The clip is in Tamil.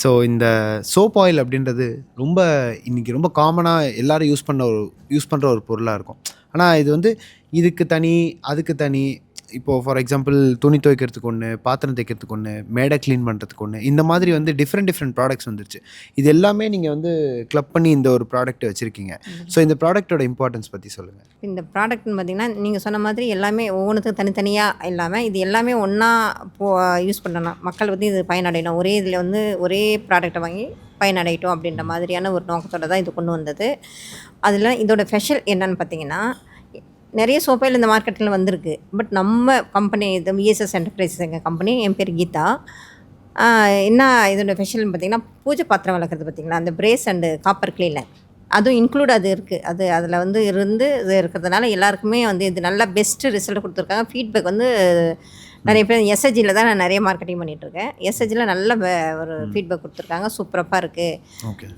ஸோ இந்த சோப் ஆயில் அப்படின்றது ரொம்ப இன்னைக்கு ரொம்ப காமனாக எல்லாரும் யூஸ் பண்ணுற ஒரு பொருளாக இருக்கும். ஆனால் இது வந்து இதுக்கு தனி, அதுக்கு தனி. இப்போது ஃபார் எக்ஸாம்பிள் துணி துவைக்கிறதுக்கு ஒன்று, பாத்திரம் தேய்க்கிறதுக்கு ஒன்று, மேடை க்ளீன் பண்ணுறதுக்கு ஒன்று, இந்த மாதிரி வந்து டிஃப்ரெண்ட் டிஃப்ரெண்ட் ப்ராடக்ட்ஸ் வந்துருச்சு. இது எல்லாமே நீங்கள் வந்து கிளப் பண்ணி இந்த ஒரு ப்ராடக்ட் வச்சுருக்கீங்க. ஸோ இந்த ப்ராடக்ட்டோட இம்பார்ட்டன்ஸ் பற்றி சொல்லுங்கள். இந்த ப்ராடக்ட்னு பார்த்தீங்கன்னா, நீங்கள் சொன்ன மாதிரி எல்லாமே ஒவ்வொன்றுத்துக்கும் தனித்தனியாக இல்லாமல், இது எல்லாமே ஒன்றா யூஸ் பண்ணணும். மக்கள் வந்து இது பயனடையணும். ஒரே இதில் வந்து ஒரே ப்ராடக்ட்டை வாங்கி பயனடையட்டும் அப்படின்ற மாதிரியான ஒரு நோக்கத்தோட தான் இது கொண்டு வந்தது. அதில் இதோட ஸ்பெஷல் என்னன்னு பார்த்தீங்கன்னா, நிறைய சோப் ஆயில் இந்த மார்க்கெட்டில் வந்திருக்கு. பட் நம்ம கம்பெனி இது விஎஸ்எஸ் என்டர்பிரைசஸ் எங்கள் கம்பெனி. என் பேர் கீதா. என்ன இதோட ஸ்பெஷல்னு பார்த்தீங்கன்னா, பூஜை பாத்திரம் விளக்குறது பார்த்தீங்களா, அந்த பிரேஸ் அண்டு காப்பர் கிளீனர் அதுவும் இன்க்ளூட் அது இருக்குது. அதில் வந்து இது இருக்கிறதுனால எல்லாருக்குமே வந்து இது நல்லா பெஸ்ட்டு ரிசல்ட் கொடுத்துருக்காங்க. ஃபீட்பேக் வந்து நிறைய பேர் எஸ்ஹெச்சியில் தான் நான் நிறைய மார்க்கெட்டிங் பண்ணிகிட்ருக்கேன். எஸ்ஹெச்சியில் நல்ல ஒரு ஃபீட்பேக் கொடுத்துருக்காங்க. சூப்பராக இருக்குது. ஓகே.